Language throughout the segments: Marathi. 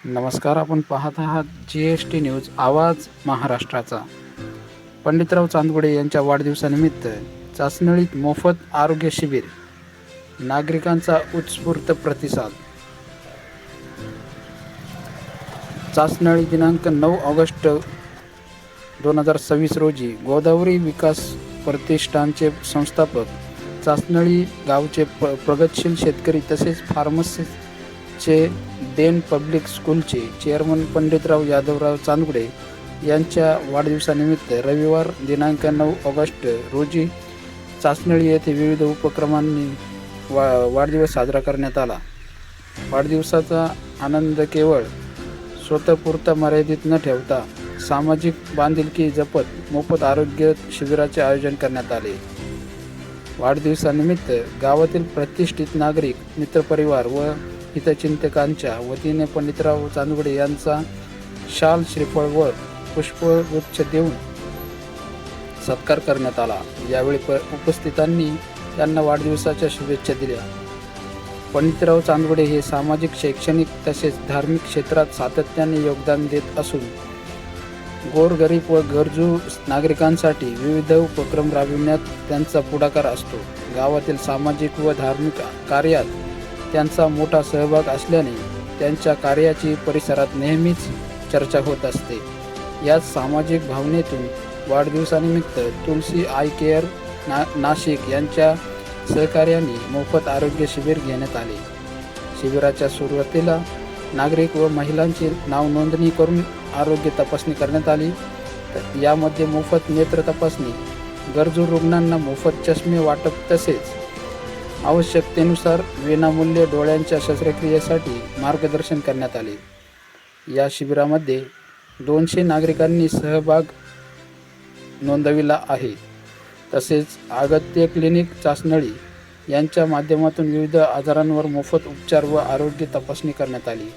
नमस्कार. आपण पाहत आहात GST न्यूज आवाज महाराष्ट्राचा. पंडितराव चांदगुडे यांच्या वाढदिवसानिमित्त चाचणीत मोफत आरोग्य शिबिर, नागरिकांचा उत्स्फूर्त प्रतिसाद. चाचणी दिनांक 9 ऑगस्ट 2026 रोजी गोदावरी विकास प्रतिष्ठानचे संस्थापक, चाचणी गावचे प्रगतशील शेतकरी तसेच फार्मसीचे डेन पब्लिक स्कूलचे चेअरमन पंडितराव यादवराव चांदगुडे यांच्या वाढदिवसानिमित्त रविवार दिनांक 9 ऑगस्ट रोजी चाचणी येथे विविध उपक्रमांनी वाढदिवस साजरा करण्यात आला. वाढदिवसाचा आनंद केवळ स्वतःपुरता मर्यादित न ठेवता सामाजिक बांधिलकी जपत मोफत आरोग्य शिबिराचे आयोजन करण्यात आले. वाढदिवसानिमित्त गावातील प्रतिष्ठित नागरिक, मित्रपरिवार व हितचिंतकांच्या वतीने पंडितराव चांदगुडे यांचा शाल, श्रीफळ व पुष्पगुच्छ देऊन सत्कार करण्यात आला. यावेळी उपस्थितांनी त्यांना वाढदिवसाच्या शुभेच्छा दिल्या. पंडितराव चांदगुडे हे सामाजिक, शैक्षणिक तसेच धार्मिक क्षेत्रात सातत्याने योगदान देत असून गोरगरीब व गरजू नागरिकांसाठी विविध उपक्रम राबविण्यात त्यांचा पुढाकार असतो. गावातील सामाजिक व धार्मिक कार्यात त्यांचा मोठा सहभाग असल्याने त्यांच्या कार्याची परिसरात नेहमीच चर्चा होत असते. याच सामाजिक भावनेतून वाढदिवसानिमित्त तुलसी आय केअर नाशिक यांच्या सहकार्याने मोफत आरोग्य शिबिर घेण्यात आले. शिबिराच्या सुरुवातीला नागरिक व महिलांची नाव नोंदणी करून आरोग्य तपासणी करण्यात आली. यामध्ये मोफत नेत्र तपासणी, गरजू रुग्णांना मोफत चष्मे वाटप तसेच आवश्यकतेनुसार विनामूल्य डोळ्यांच्या शस्त्रक्रियेसाठी मार्गदर्शन करण्यात आले. या शिबिरामध्ये 200 नागरिकांनी सहभाग नोंदविला आहे. तसेच अगत्य क्लिनिक चाचणी यांच्या माध्यमातून विविध आजारांवर मोफत उपचार व आरोग्य तपासणी करण्यात आली.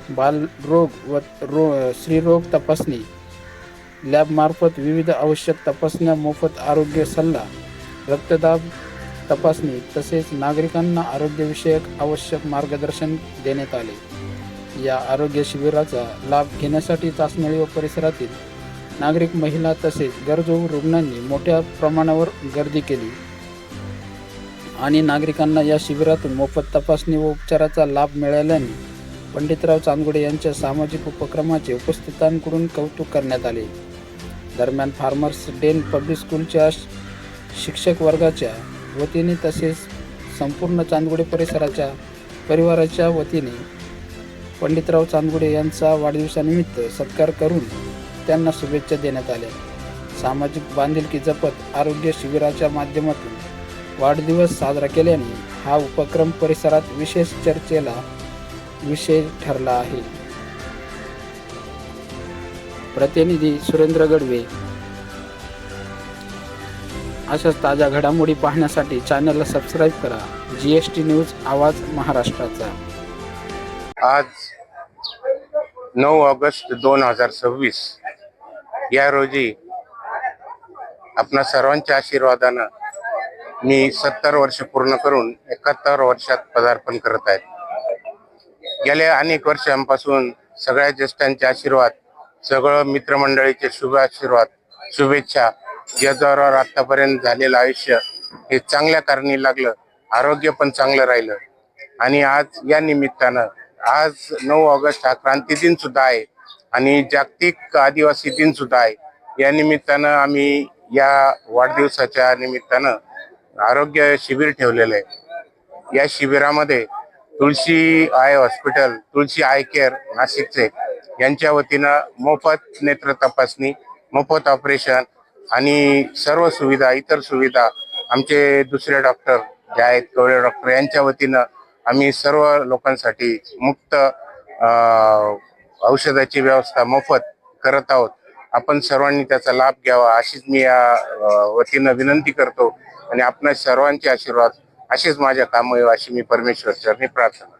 बालरोग व स्त्रीरोग तपासणी लॅबमार्फत विविध आवश्यक तपासण्या, मोफत आरोग्य सल्ला, रक्तदाब तपासणी तसेच नागरिकांना आरोग्यविषयक आवश्यक मार्गदर्शन देण्यात आले. या आरोग्य शिबिराचा लाभ घेण्यासाठी चाचणी व परिसरातील नागरिक, महिला तसेच गरजू रुग्णांनी मोठ्या प्रमाणावर गर्दी केली आणि नागरिकांना या शिबिरातून मोफत तपासणी व उपचाराचा लाभ मिळाल्याने पंडितराव चांदगुडे यांच्या सामाजिक उपक्रमाचे उपस्थितांकडून कौतुक करण्यात आले. दरम्यान फार्मर्स डेन पब्लिक स्कूलच्या शिक्षक वर्गाच्या वतीने तसेच संपूर्ण चांदगुडे परिवाराच्या वतीने पंडितराव चांदगुडे यांचा वाढदिवसानिमित्त सत्कार करून त्यांना शुभेच्छा देण्यात आल्या. सामाजिक बांधिलकी जपत आरोग्य शिबिराच्या माध्यमातून वाढदिवस साजरा केल्याने हा उपक्रम परिसरात विशेष चर्चेला विषय ठरला आहे. प्रतिनिधी सुरेंद्र गडवे. अशाच ताज्या घडामोडी पाहण्यासाठी चॅनलला सबस्क्राईब करा. GST न्यूज आवाज महाराष्ट्राचा. आज 9 ऑगस्ट 2026 या रोजी आपणा सर्वांच्या आशीर्वादानं मी 70 वर्ष पूर्ण करून 71 वर्षात पदार्पण करत आहे. गेल्या अनेक वर्षांपासून सगळ्या ज्येष्ठांचे आशीर्वाद, सगळं मित्रमंडळीचे शुभ आशीर्वाद, शुभेच्छा याद्वारे आतापर्यंत झालेलं आयुष्य हे चांगल्या कारणी लागलं, आरोग्य पण चांगलं राहिलं. आणि आज या निमित्तानं आज 9 ऑगस्ट हा क्रांती दिन सुद्धा आहे आणि जागतिक आदिवासी दिन सुद्धा आहे. या निमित्तानं आम्ही या वाढदिवसाच्या निमित्तानं आरोग्य शिबिर ठेवलेलं आहे. या शिबिरामध्ये तुलसी I hospital, Tulsi I care नाशिकचे यांच्या वतीनं मोफत नेत्र तपासणी, मोफत ऑपरेशन आणि सर्व सुविधा, इतर सुविधा आमचे दुसरे डॉक्टर जे आहेत, कवळे डॉक्टर यांच्या वतीनं आम्ही सर्व लोकांसाठी मुक्त औषधाची व्यवस्था मोफत करत आहोत. आपण सर्वांनी त्याचा लाभ घ्यावा अशीच मी या वतीनं विनंती करतो आणि आपणा सर्वांचे आशीर्वाद असेच माझ्या कामावर येवो अशी मी परमेश्वर चरणी प्रार्थना.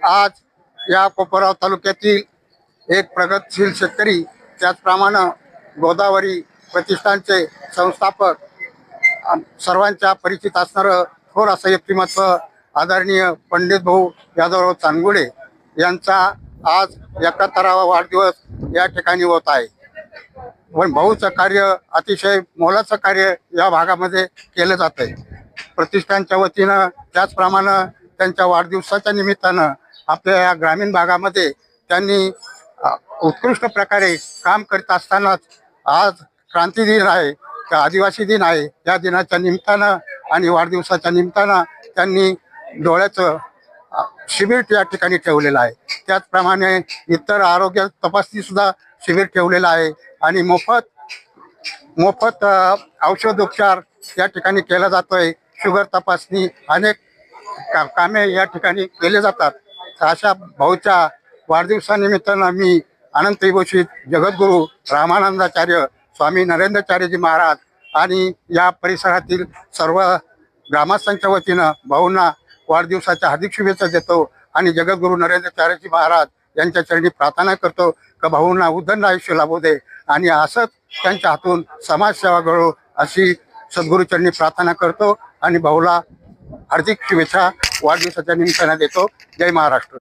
आज या कोपरगाव तालुक्यातील एक प्रगतशील शेतकरी, त्याचप्रमाणे गोदावरी प्रतिष्ठानचे संस्थापक, सर्वांच्या परिचित असणारं थोर असं व्यक्तिमत्व आदरणीय पंडित भाऊ यादवराव चांदगुडे यांचा आज 71वा वाढदिवस या ठिकाणी होत आहे. पण भाऊचं कार्य अतिशय मोलाचं कार्य या भागामध्ये केलं जात आहे. प्रतिष्ठानच्या वतीनं त्याचप्रमाणे त्यांच्या वाढदिवसाच्या निमित्तानं आपल्या या ग्रामीण भागामध्ये त्यांनी उत्कृष्ट प्रकारे काम करत असतानाच आज क्रांती दिन आहे, आदिवासी दिन आहे. या दिनाच्या निमित्तानं आणि वाढदिवसाच्या निमित्तानं त्यांनी डोळ्याचं शिबिर या ठिकाणी ठेवलेलं आहे. त्याचप्रमाणे इतर आरोग्य तपासणी सुद्धा शिबिर ठेवलेलं आहे आणि मोफत औषधोपचार या ठिकाणी केला जातोय. शुगर तपासणी अनेक कामे या ठिकाणी केले जातात. अशा भाऊच्या वाढदिवसानिमित्तानं मी अनंत विभूषित जगद्गुरू रामानंदाचार्य स्वामी नरेंद्राचार्यजी महाराज आणि या परिसरातील सर्व ग्रामस्थांच्या वतीनं भाऊंना वाढदिवसाच्या हार्दिक शुभेच्छा देतो आणि जगद्गुरू नरेंद्राचार्यजी महाराज यांच्या चरणी प्रार्थना करतो की भाऊंना उदंड आयुष्य लाभू दे आणि असंच त्यांच्या हातून समाजसेवा घडो अशी सद्गुरूचरणी प्रार्थना करतो आणि भाऊला हार्दिक शुभेच्छा वाढदिवसाच्या निमित्तानं देतो. जय महाराष्ट्र.